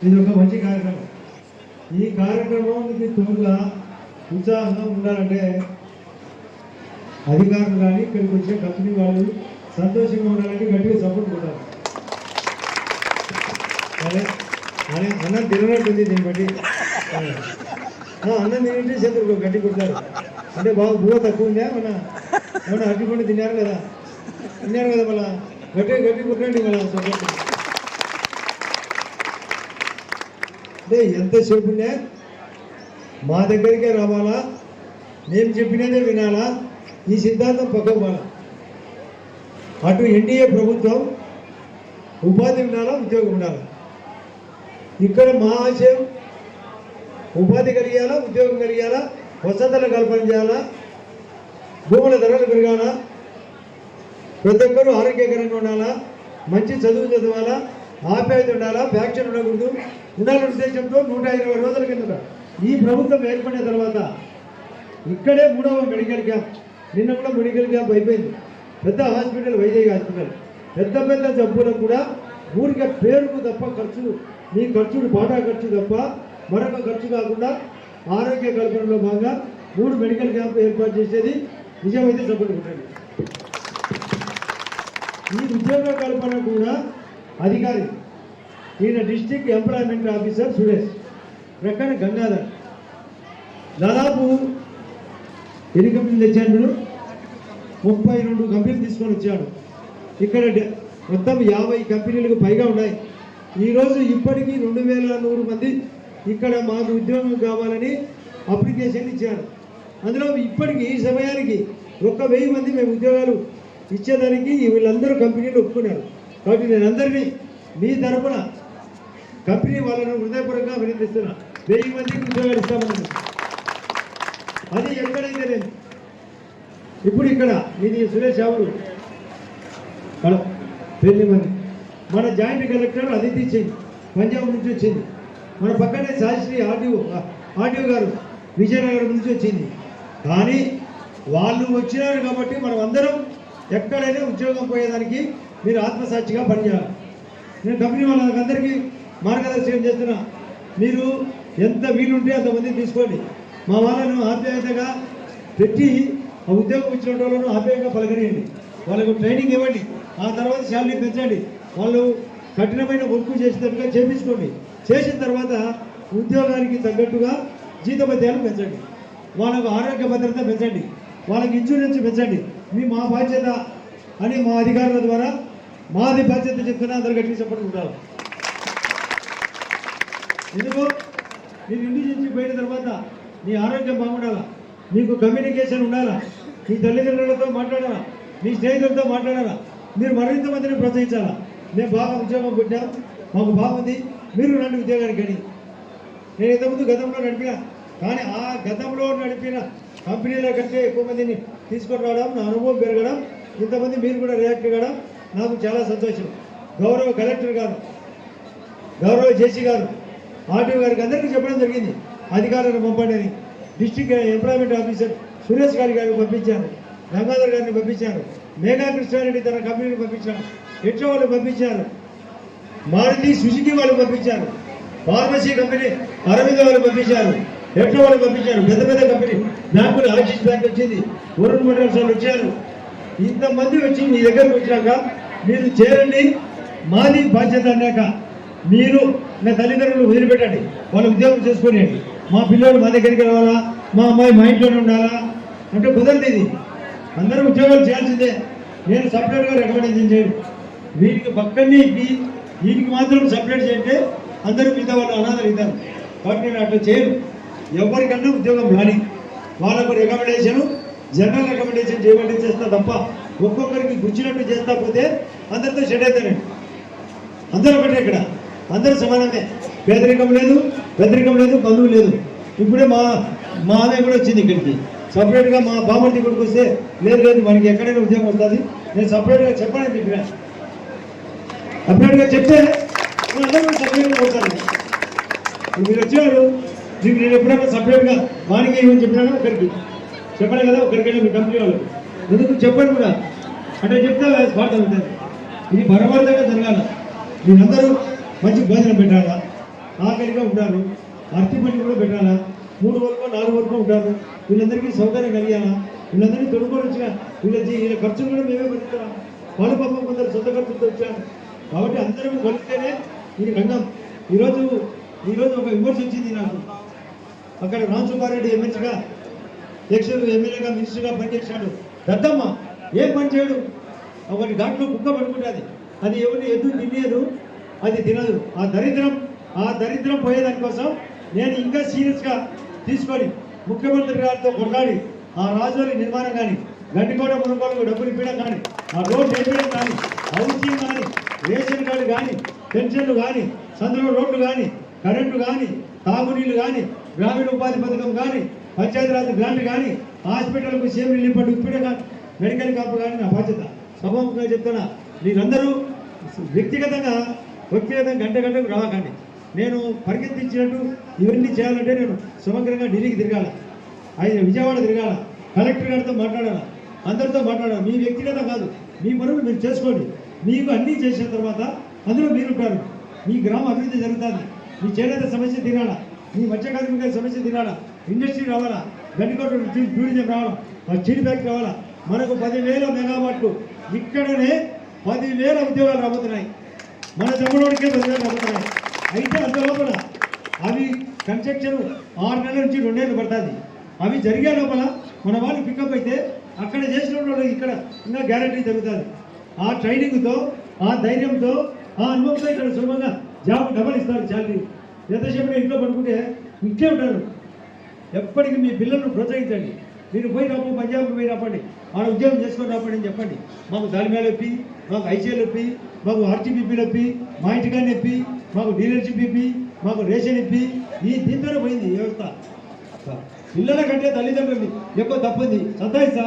ఇది ఒక మంచి కార్యక్రమం. ఈ కార్యక్రమానికి తోడుగా ఉత్సాహంగా ఉండాలంటే అధికారులు కానీ ఇక్కడికి వచ్చే కంపెనీ వాళ్ళు సంతోషంగా ఉండాలంటే గట్టిగా సపోర్ట్ కొట్టాలి. అదే అనే అన్నం తిననట్టుంది దీన్ని బట్టి. అన్నం తింటే చేతులు గట్టి కొట్టారు అంటే బాగా బువ్వ తక్కువ ఉందా ఏమన్నా అరటిపండు తిన్నారు కదా మళ్ళా గట్టి కొట్టండి మళ్ళీ సపోర్ట్. అంటే ఎంతసేపునే మా దగ్గరికే రావాలా, మేము చెప్పినదే వినాలా, ఈ సిద్ధాంతం పక్కకు పోవాలా. అటు ఎన్డీఏ ప్రభుత్వం ఉపాధి ఉండాలా, ఉద్యోగం ఉండాలా. ఇక్కడ మా ఆశయం ఉపాధి కలిగాలా, ఉద్యోగం కలిగాలా, వసతుల కల్పన చేయాలా, భూముల ధరలు పెరగాలా, ప్రతి ఒక్కరూ ఆరోగ్యకరంగా ఉండాలా, మంచి చదువు చదవాలా, ఆప్యాయత ఉండాలా, ఫ్యాక్షన్ ఉండకూడదు. ఉండాలనే ఉద్దేశంతో 120 రోజుల కిందట ఈ ప్రభుత్వం ఏర్పడిన తర్వాత ఇక్కడే 3వ మెడికల్ క్యాంప్, నిన్న కూడా మెడికల్ క్యాంప్ అయిపోయింది. పెద్ద హాస్పిటల్, వైజాగ్ హాస్పిటల్. పెద్ద జబ్బులకు కూడా ఊరికే పేరుకు తప్ప ఖర్చులు, మీ ఖర్చులు బాటా ఖర్చు తప్ప మరొక ఖర్చు కాకుండా ఆరోగ్య కల్పనలో భాగంగా 3 మెడికల్ క్యాంప్ ఏర్పాటు చేసేది నిజమైతే సపోర్ట్ ఉంటుంది. ఈ ఉద్యోగ కల్పన కూడా అధికారి ఈయన డిస్ట్రిక్ట్ ఎంప్లాయ్మెంట్ ఆఫీసర్ సురేష్, ప్రక్కన గంగాధర్. దాదాపు ఎన్ని కంపెనీలు తెచ్చాడు? 32 కంపెనీలు తీసుకొని వచ్చాడు. ఇక్కడ మొత్తం 50 కంపెనీలకు పైగా ఉన్నాయి. ఈరోజు ఇప్పటికీ 2100 మంది ఇక్కడ మాకు ఉద్యోగం కావాలని అప్లికేషన్ ఇచ్చారు. అందులో ఇప్పటికీ ఈ సమయానికి 1000 మంది మేము ఉద్యోగాలు ఇచ్చేదానికి వీళ్ళందరూ కంపెనీలు ఒప్పుకున్నారు. కాబట్టి నేను అందరినీ మీ తరఫున కంపెనీ వాళ్ళను హృదయపూర్వకంగా అభినందిస్తున్నా. 1000 మందికి ఉద్యోగాలు ఇస్తామని. అది ఎక్కడైతే లేదు. ఇప్పుడు ఇక్కడ ఇది సురేష్ ఎవరు పెళ్లి మంది. మన జాయింట్ కలెక్టర్ అదితి సింగ్ పంజాబ్ నుంచి వచ్చింది. మన పక్కనే శాస్త్రి ఆర్టీఓ గారు విజయనగరం నుంచి వచ్చింది. కానీ వాళ్ళు వచ్చినారు కాబట్టి మనం అందరం ఎక్కడైనా ఉద్యోగం పోయేదానికి మీరు ఆత్మసాక్షిగా పనిచేయాలి. నేను కంపెనీ వాళ్ళందరికీ మార్గదర్శనం చేస్తున్నా. మీరు ఎంత వీలుంటే అంతమంది తీసుకోండి. మా వాళ్ళను ఆప్యాయతగా పెట్టి ఆ ఉద్యోగం ఇచ్చిన వాళ్ళను ఆప్యాయంగా పలకరియండి. వాళ్ళకు ట్రైనింగ్ ఇవ్వండి. ఆ తర్వాత శాలరీ పెంచండి. వాళ్ళు కఠినమైన వర్క్ చేసినట్టుగా చేపించుకోండి. చేసిన తర్వాత ఉద్యోగానికి తగ్గట్టుగా జీతభత్యాలు పెంచండి. వాళ్ళకు ఆరోగ్య భద్రత పెంచండి. వాళ్ళకి ఇన్సూరెన్స్ పెంచండి. మా బాధ్యత అని మా అధికారుల ద్వారా మాది బాధ్యత చెప్తున్నా. అందరు గట్టి చెప్పడం ఉండాలి. ఎందుకు మీరు ఇంటి నుంచి పోయిన తర్వాత నీ ఆరోగ్యం బాగుండాలా, మీకు కమ్యూనికేషన్ ఉండాలా, మీ తల్లిదండ్రులతో మాట్లాడాలా, మీ స్నేహితులతో మాట్లాడాలా, మీరు మరింత మందిని ప్రోత్సహించాలా. మేము బాగా ఉద్యోగం పుట్టాం, మాకు బాగుంది, మీరు రండి ఉద్యోగానికి అని. నేను ఇంతకుముందు గతంలో నడిపిన, కానీ ఆ గతంలో నడిపిన కంపెనీల కంటే ఎక్కువ మందిని తీసుకొని రావడం, నా అనుభవం పెరగడం, ఇంతమంది మీరు కూడా రియాక్ట్ కావడం నాకు చాలా సంతోషం. గౌరవ కలెక్టర్ గారు, గౌరవ జేసీ గారు, ఆర్టీఓ గారికి అందరికీ చెప్పడం జరిగింది. అధికారులను పంపండి అని. డిస్ట్రిక్ట్ ఎంప్లాయ్మెంట్ ఆఫీసర్ సురేష్ గారిని పంపించాను, గంగాధర్ గారిని పంపించాను, మేఘా కృష్ణారెడ్డి తన కంపెనీని పంపించాను, ఎట్లా వాళ్ళు పంపించారు, మారుతి సుజుకి వాళ్ళు పంపించారు, ఫార్మసీ కంపెనీ అరవింద వాళ్ళు పంపించారు, ఎట్లా వాళ్ళు పంపించారు. పెద్ద కంపెనీ బ్యాంకులు, ఆక్సిస్ బ్యాంక్ వచ్చింది, వరుణ్ మోటార్స్ వాళ్ళు వచ్చారు. ఇంతమంది వచ్చి మీ దగ్గరకు వచ్చినాక మీరు చేరండి. మాది బాధ్యత అన్నాక మీరు నా తల్లిదండ్రులు వదిలిపెట్టండి, వాళ్ళు ఉద్యోగం చేసుకునేయండి. మా పిల్లలు మా దగ్గరికి రావాలా, మా అమ్మాయి మా ఇంట్లోనే ఉండాలా అంటే కుదరదు. ఇది అందరూ ఉద్యోగాలు చేయాల్సిందే. నేను సపరేట్గా రికమెండేషన్ చేయను. వీటికి పక్కనే వీటికి మాత్రం సపరేట్ చేయంటే అందరూ మిగతా వాళ్ళు అనాథలు అవుతారు. కాబట్టి నేను అట్లా చేయను. ఎవరికన్నా ఉద్యోగం రాని వాళ్ళకు రికమెండేషను, జనరల్ రికమెండేషన్ చేయబడి చేస్తా తప్ప ఒక్కొక్కరికి గుచ్చినట్టు చేస్తా పోతే అందరితో షెడ్ అవుతానండి. అందరూ ఒకటే, ఇక్కడ అందరూ సమానమే. పేదరికం లేదు, బంధువు లేదు. ఇప్పుడే మా ఆమె కూడా వచ్చింది ఇక్కడికి సపరేట్గా. మా బామర్ది కొడుకు వస్తే లేదు మనకి ఎక్కడైనా ఉద్యోగం వస్తుంది, నేను సపరేట్గా చెప్పాలని చెప్పినా. సపరేట్గా చెప్తే అందరూ సపరేట్గా పోతారు. మీరు వచ్చేవారు, మీకు నేను ఎప్పుడైనా సపరేట్గా వానికి ఏమని చెప్పినాను ఒకరికి చెప్పాలి కదా, ఒకరికైనా మీ కంపెనీ వాళ్ళకి ఎందుకు చెప్పండి కూడా అంటే చెప్తే స్పాట్ అవుతుంది. ఇది బరబరగా జరగాల. మీరందరూ మంచి భోజనం పెట్టాలా, ఆకలిగా ఉంటారు. అరటిపండి కూడా పెట్టాలా, 3 వరకు 4 వరకు ఉంటారు. వీళ్ళందరికీ సౌకర్యం కలిగాలా, వీళ్ళందరినీ తొడుకొని వచ్చిన వీళ్ళ ఖర్చులు కూడా మేమే పెడుతున్నాం. వాళ్ళు పాపం కొందరు సొంత ఖర్చులతో వచ్చారు. కాబట్టి అందరం కలిస్తేనే ఈ రంగం. ఈరోజు ఒక విమర్శ వచ్చింది నాకు. అక్కడ రామసుబ్బారెడ్డి ఎమ్మెల్యేగా ఎమ్మెల్యేగా మినిస్టర్గా పనిచేశాడు. దద్దమ్మ ఏం పని చేయడు, ఒకటి ఘాట్లో కుక్క పడుకుంటుంది, అది ఎవరిని ఎద్దు తినేదు, అది తినదు. ఆ దరిద్రం పోయేదానికోసం నేను ఇంకా సీరియస్గా తీసుకొని ముఖ్యమంత్రి గారితో కొట్లాడి ఆ రాజువారి నిర్మాణం కానీ, గండికోట మునుగోలకు డబ్బులు ఇవ్వడం కానీ, ఆ రోడ్డు వేయడం కానీ, హౌసింగ్ కానీ, రేషన్ కార్డు కానీ, పెన్షన్లు కానీ, సందులో రోడ్లు కానీ, కరెంటు కానీ, తాగునీళ్ళు కానీ, గ్రామీణ ఉపాధి పథకం కానీ, పంచాయతీరాజ్ గ్రాంట్ కానీ, హాస్పిటల్కు సేమ్ రిలీఫ్ ఫండ్ ఇప్పుడే కానీ, మెడికల్ క్యాంప్ కానీ నా బాధ్యత. సభాముఖంగా చెప్తున్నా, మీరందరూ వ్యక్తిగతంగా గంటకు రావకండి. నేను పరిగెత్తించినట్టు ఇవన్నీ చేయాలంటే నేను సమగ్రంగా ఢిల్లీకి తిరగాల, విజయవాడ తిరగాల, కలెక్టర్ గారితో మాట్లాడాలా, అందరితో మాట్లాడాలి. మీ వ్యక్తిగతం కాదు, మీ పనులు మీరు చేసుకోండి. మీకు అన్నీ చేసిన తర్వాత అందులో మీరుంటారు. మీ గ్రామ అభివృద్ధి జరుగుతుంది. మీ చేనేత సమస్య తినాలా, మీ మత్స్య కార్మికుల సమస్య తినాలా, ఇండస్ట్రీ రావాలా, గండికోట టూరిజం రావడం, స్టీల్ ఫ్యాక్టరీ రావాలా. మనకు 10,000 మెగావాట్లు ఇక్కడనే 10,000 ఉద్యోగాలు రాబోతున్నాయి. మన తమ్ముడికే 10,000 రాబోతున్నాయి. అయితే అంత లోపల అవి కన్స్ట్రక్షన్ 6 నెలల నుంచి 2 నెలలు పడుతుంది. అవి జరిగే లోపల మన వాళ్ళు పికప్ అయితే అక్కడ చేసిన వాళ్ళు ఇక్కడ ఇంకా గ్యారంటీ జరుగుతుంది. ఆ ట్రైనింగ్తో, ఆ ధైర్యంతో, ఆ అనుభవంతో ఇక్కడ సులభంగా జాబ్ డబల్ ఇస్తారు. శాలరీ ఎంతసేపు ఇంట్లో పడుకుంటే ఇంకే ఉంటారు. ఎప్పటికీ మీ పిల్లలను ప్రోత్సహించండి. మీరు పోయినప్పుడు పంజాబ్కి పోయినప్పండి, ఆడ ఉద్యోగం చేసుకొని రాపండి అని చెప్పండి. మాకు దానిమేలు నొప్పి, మాకు ఐసీఎల్ నొప్పి, మాకు ఆర్టీపీపీ నొప్పి, మా ఇంటికాడ నొప్పి, మాకు డీలర్షిప్ ఇప్పి, మాకు రేషన్ ఇప్పి, దీంతోనే పోయింది వ్యవస్థ. పిల్లల కంటే తల్లిదండ్రులు ఎక్కువ తప్పుంది. సత్తాయిస్తా